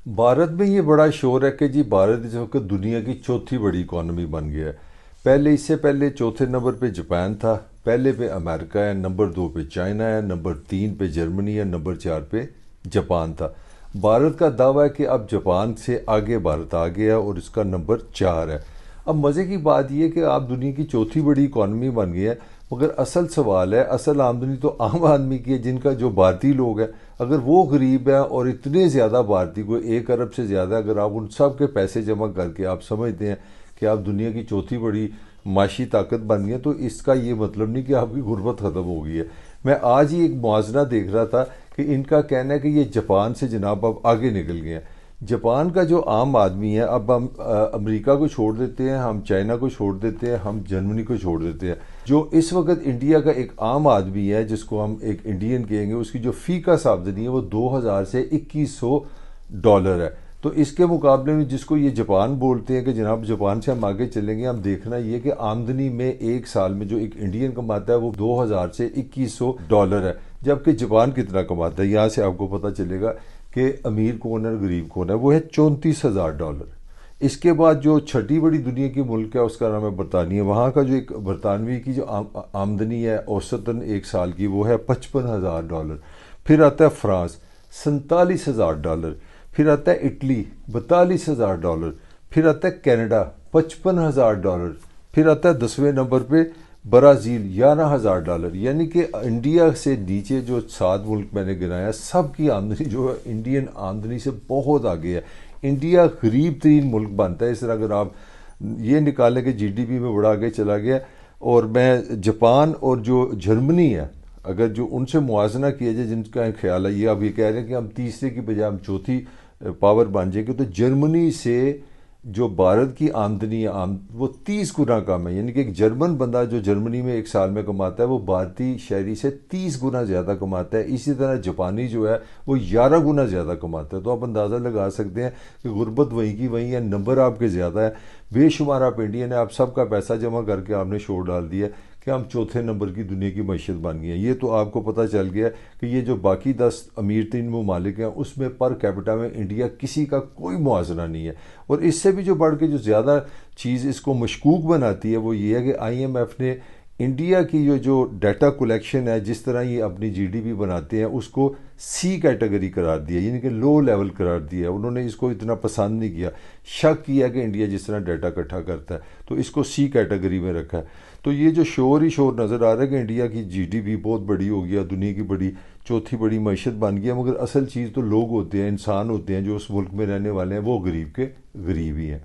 भारत में ये बड़ा शोर है कि जी भारत इस वक्त दुनिया की चौथी बड़ी इकॉनमी बन गया है। पहले इससे पहले चौथे नंबर पे जापान था, पहले पे अमेरिका है, नंबर 2 पे चाइना है, नंबर 3 पे जर्मनी है, नंबर 4 पे जापान था। भारत का दावा है कि अब जापान से आगे भारत आ गया और इसका नंबर 4 है। अब मज़े की बात यह है कि आप दुनिया की चौथी बड़ी इकॉनमी बन गई है, मगर असल सवाल है, असल आमदनी तो आम आदमी की है, जिनका जो भारतीय लोग हैं। अगर वो गरीब है और इतने ज़्यादा भारतीय को 1 अरब से ज़्यादा, अगर आप उन सब के पैसे जमा करके आप समझते हैं कि आप दुनिया की चौथी बड़ी माशी ताकत बन गए, तो इसका ये मतलब नहीं कि आपकी गुर्बत ख़त्म हो गई है। मैं आज ही एक मुआवजना देख रहा था कि इनका कहना है कि ये जापान से जनाब अब आगे निकल गए हैं। जापान का जो आम आदमी है, अब हम अमेरिका को छोड़ देते हैं, हम चाइना को छोड़ देते हैं, हम जर्मनी को छोड़ देते हैं, जो इस वक्त इंडिया का एक आम आदमी है जिसको हम एक इंडियन कहेंगे, उसकी जो फ़ी का आमदनी है वो 2000 से 2100 डॉलर है। तो इसके मुकाबले में जिसको ये जापान बोलते हैं कि जनाब जापान से हम आगे चलेंगे, हम देखना ये कि आमदनी में एक साल में जो एक इंडियन कमाता है वो 2000 से 2100 डॉलर है, जबकि जापान कितना कमाता है यहाँ से आपको पता चलेगा कि अमीर कौन है और गरीब कौन है। वो है 34,000 डॉलर। इसके बाद जो छठी बड़ी दुनिया की मुल्क है उसका नाम है बरतानिया। वहाँ का जो एक बरतानवी की जो आमदनी है औसतन एक साल की, वो है 55,000 डॉलर। फिर आता है फ्रांस, 47,000 डॉलर। फिर आता है इटली, 42,000 डॉलर। फिर आता है कनाडा, 55,000 डॉलर। फिर आता है 10वें नंबर पे ब्राज़ील, 11,000 डॉलर। यानी कि इंडिया से नीचे जो 7 मुल्क मैंने गिनाया, सब की आमदनी जो है इंडियन आमदनी से बहुत आगे है। इंडिया गरीब तरीन मुल्क बनता है इस तरह। अगर आप ये निकालें कि जीडीपी में बड़ा आगे चला गया, और मैं जापान और जो जर्मनी है, अगर जो उनसे मुआवजना किया जाए, जिनका ख्याल है ये अब ये कह रहे हैं कि हम तीसरे की बजाय हम चौथी पावर बन जाएंगे, तो जर्मनी से जो भारत की आमदनी है वो 30 गुना कम है। यानी कि एक जर्मन बंदा जो जर्मनी में एक साल में कमाता है वो भारतीय शहरी से 30 गुना ज़्यादा कमाता है। इसी तरह जापानी जो है वो 11 गुना ज़्यादा कमाता है। तो आप अंदाज़ा लगा सकते हैं कि गुर्बत वहीं की वहीं है, नंबर आपके ज़्यादा है, बेशुमार आप इंडियन है, आप सबका पैसा जमा करके आपने शोर डाल दिया कि हम चौथे नंबर की दुनिया की मैशत बन गई है। ये तो आपको पता चल गया कि ये जो बाकी 10 अमीर तीन ममालिक हैं उसमें पर कैपिटा में इंडिया किसी का कोई मुआवजना नहीं है। और इससे भी जो बढ़ के जो ज़्यादा चीज़ इसको मशकूक बनाती है वो ये है कि IMF ने इंडिया की जो डाटा कलेक्शन है, जिस तरह ये अपनी जीडीपी बनाते हैं, उसको सी कैटेगरी करार दिया, यानी कि लो लेवल करार दिया। उन्होंने इसको इतना पसंद नहीं किया, शक किया कि इंडिया जिस तरह डाटा इकट्ठा करता है, तो इसको सी कैटेगरी में रखा है। तो ये जो शोर ही शोर नज़र आ रहा है कि इंडिया की जीडीपी बहुत बड़ी हो गया, दुनिया की बड़ी चौथी बड़ी मैशत बन गया, मगर असल चीज़ तो लोग होते हैं, इंसान होते हैं जो उस मुल्क में रहने वाले हैं, वो गरीब के गरीब ही हैं।